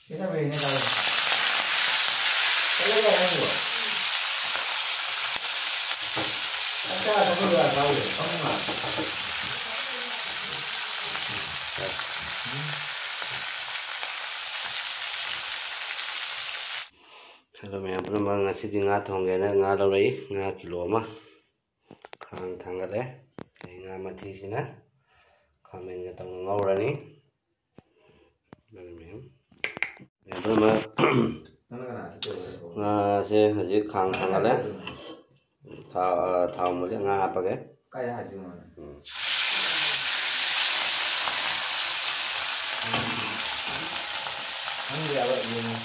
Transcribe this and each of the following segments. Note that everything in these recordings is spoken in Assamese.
Kita begini kalau orang gua, ada tapi nggak tahu ya, kamu nggak. Kalau yang pernah ngasih di ngat honggena ngat lagi ngat kilo mah, kan tanggal deh, kayak ngat mati sih na, kamen ngat tang ngawur ni, yang pernah ngasih haji kang tanggal deh, tahu mulai ngat apa ke? Kayak haji mana? Ini dia awak ini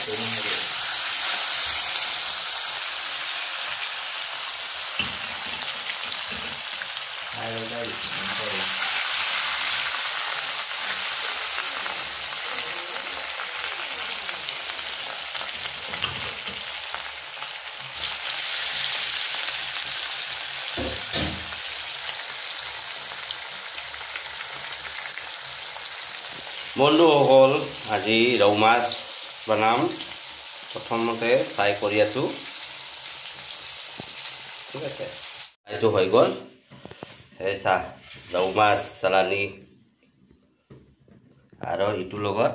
turun lagi. Ayo guys, বন্ধু সকল আজি ৰৌ মাছ বনাম প্ৰথমতে ফ্ৰাই কৰি আছো ঠিক আছে এইটো হৈ গ'ল এই চাহ ৰৌ মাছ চালানি আৰু ইটোৰ লগত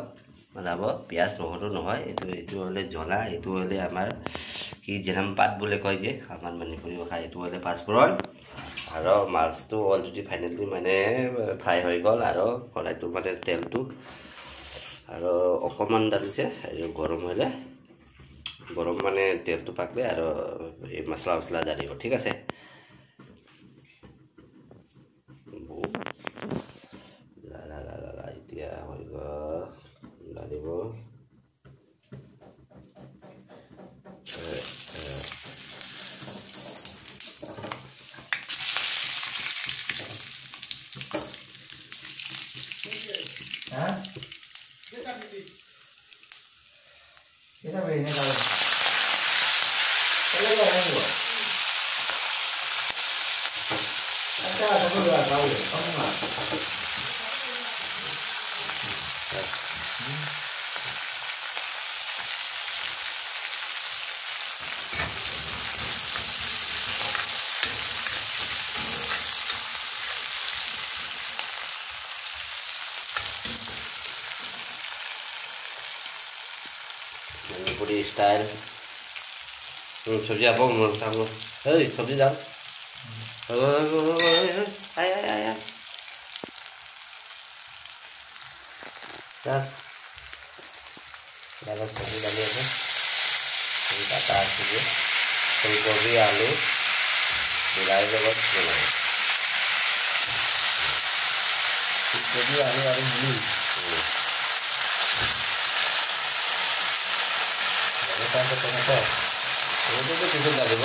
বনাব পিঁয়াজ নহৰু নহয় এইটো হ'লে জ্বলা এইটো হ'লে আমাৰ কি জেনাম পাত বুলি কয় যে আমাৰ মণিপুৰী ভাষা এইটো হ'লে পাঁচফোৰণ আৰু মাছটো অলৰেডি ফাইনেলি মানে ফ্ৰাই হৈ গ'ল আৰু কড়াইটো মানে তেলটো আৰু অকণমান ডালিছে আৰু গৰম হ'লে গৰম মানে তেলটো পাকলে আৰু এই মছলা ডালিব ঠিক আছে এতিয়া হৈ গ'ল ডালিব hah? Kita begini kalau orang gua, ada tapi nggak tahu ya, kamu nggak. Manipuri style सब्जी आप सब्जी डाल आया सब्जी डालिए काटा फूलकोबी आलू बिलाई जगत बनाए फूलकोबी आलू और मिली टमेटो टमेटो किस डालिब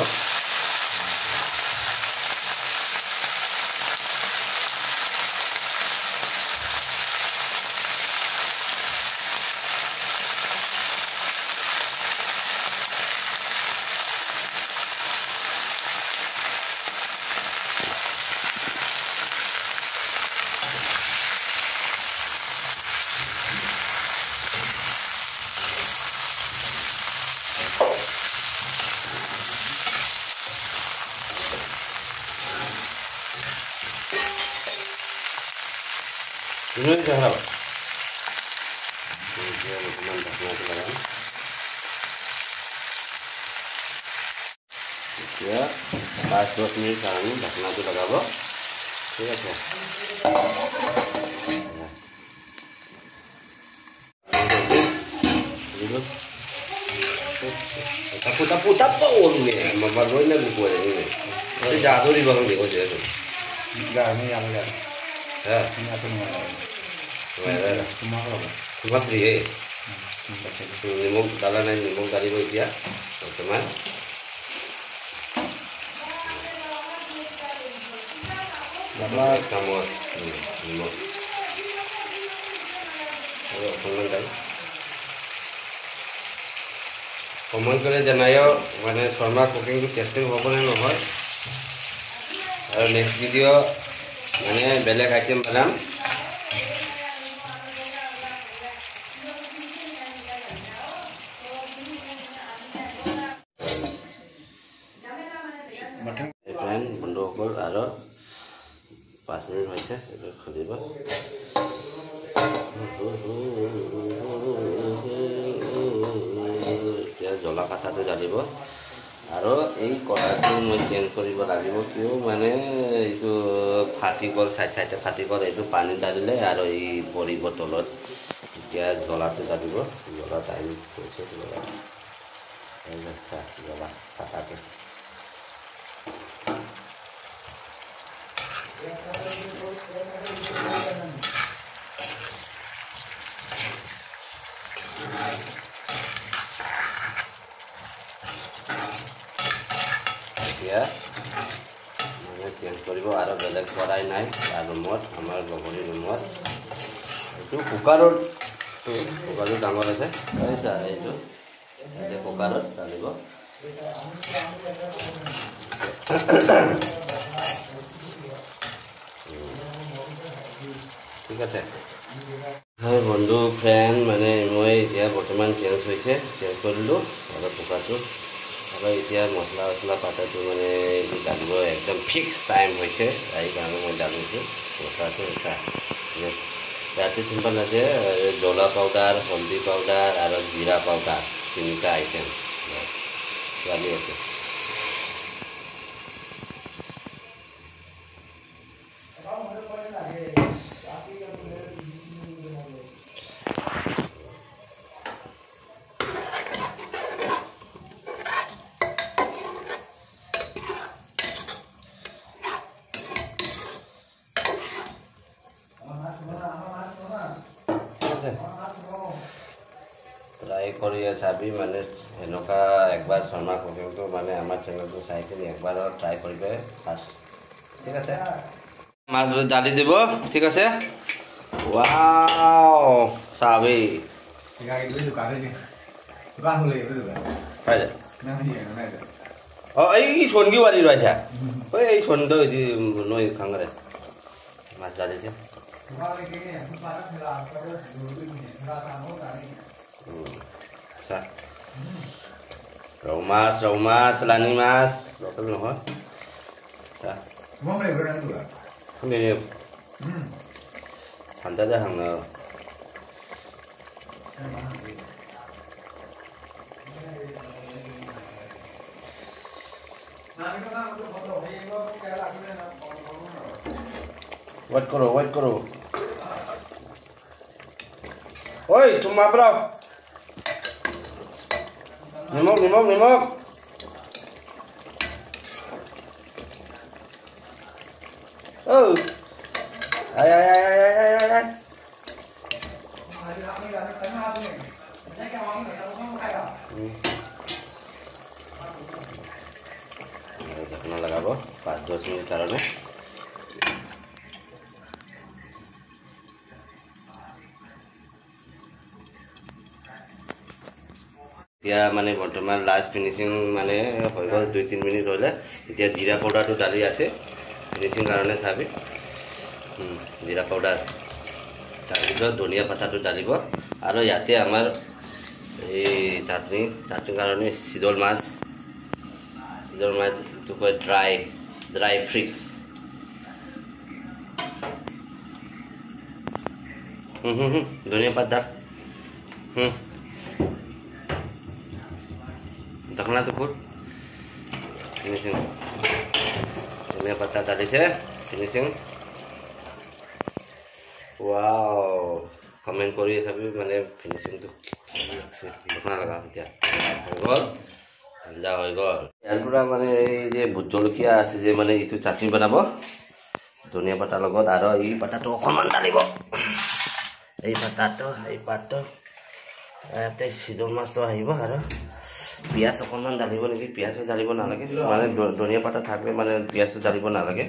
ini dah berapa? Ini teman dah ya, pas 2 menit sekarang dah itu lagabo. ठीक है tapu ni mabaloi na libuan ini itu jatuh di bawah dia aja tu Enggak, ini yang enggak. ya Ini apa namanya? Cuma apa? cuma free limau dalam limau tadi buat dia teman Lama kamu limau kalau teman kan Komen kalian janayo mana Sharma cooking ku testing hobo na nohoy next video mana belek item banam এতিয়া জ্বলা কাটাটো জানিব আৰু এই কড়াটো মই চেঞ্জ কৰিব লাগিব কিয় মানে এইটো ফাটি গ'ল চাইডে ফাটি গ'ল এইটো পানী ঢালিলে আৰু এই পৰিব তলত এতিয়া জ্বলাটো জানিব জ্বলা টাইম হৈছে জ্বলা কাটাটো এতিয়া মানে চেঞ্জ কৰিব আৰু বেলেগ কৰাই নাই তাৰ ৰুমত আমাৰ লগৰী ৰুমত এইটো কুকাৰত ডাঙৰ আছে এইটো এতিয়া কুকাৰত ঢালিব ঠিক আছে হয় বন্ধু ফ্ৰেণ্ড মানে মই এতিয়া বৰ্তমান চেঞ্জ হৈছে চেঞ্জ কৰিলোঁ আৰু কুকাৰটো আৰু এতিয়া মছলা চছলা পাতাটো মানে ঢালিব একদম ফিক্স টাইম হৈছে সেইকাৰণে মই ঢালিছোঁ মছলাটো ইয়াতে চিম্পল আছে জ্বলা পাউডাৰ হলদি পাউডাৰ আৰু জিৰা পাউডাৰ তিনিটা আইটেম ঢালি আছে ট্ৰাই কৰি চাবি মানে এনেকুৱা একবাৰ শৰ্মা কুকিংটো মানে আমাৰ চেনেলটো চাই কিনি একবাৰ ট্ৰাই কৰিব ফাৰ্ষ্ট ঠিক আছে মাছ দালি দিব ঠিক আছে ৱাও চাবি এই সনগি বাড়ি রয়েছে ওই এই সন্ধ্যা হয়েছি নই খাঙ্গারে মাছ দালিছে rau mas, lani mas, lokal noh. Sa. Mau beli berapa tu? Ini. Santai dah hang. Wait karo. Oi, cuma berapa? Nimok. Oh. Ay. Jangan lagabo, 5-10 menit karena. এতিয়া মানে বৰ্তমান লাষ্ট ফিনিশিং মানে হৈ গ'ল 2-3 মিনিট হ'লে এতিয়া জিৰা পাউডাৰটো ঢালি আছে ফিনিশিং কাৰণে চাবি জিৰা পাউডাৰ তাৰপিছত ধনিয়া পাতাটো ঢালিব আৰু ইয়াতে আমাৰ এই চাটনি কাৰণে চিদল মাছ এইটো কয় ড্ৰাই ফিছ ধনিয়া পাতা Takna tu pun finishing. Ini patah tadi saya finishing. Wow, komen Korea sabi mana finishing tu. Takna laga dia. Gol, anda gol. Yang pura mana je bujolkia asi je mana itu chutney banabo. Dunia patah logot aro i patah tu komen tadi bo. I patah. Ate sidol mas tu ahibo aro. পিয়াজ অকণমান ঢালিব নেকি পিয়াজটো ঢালিব নালাগে মানে ধনিয়া পাতা থাকলে মানে পিয়াজটো ঢালিব নালাগে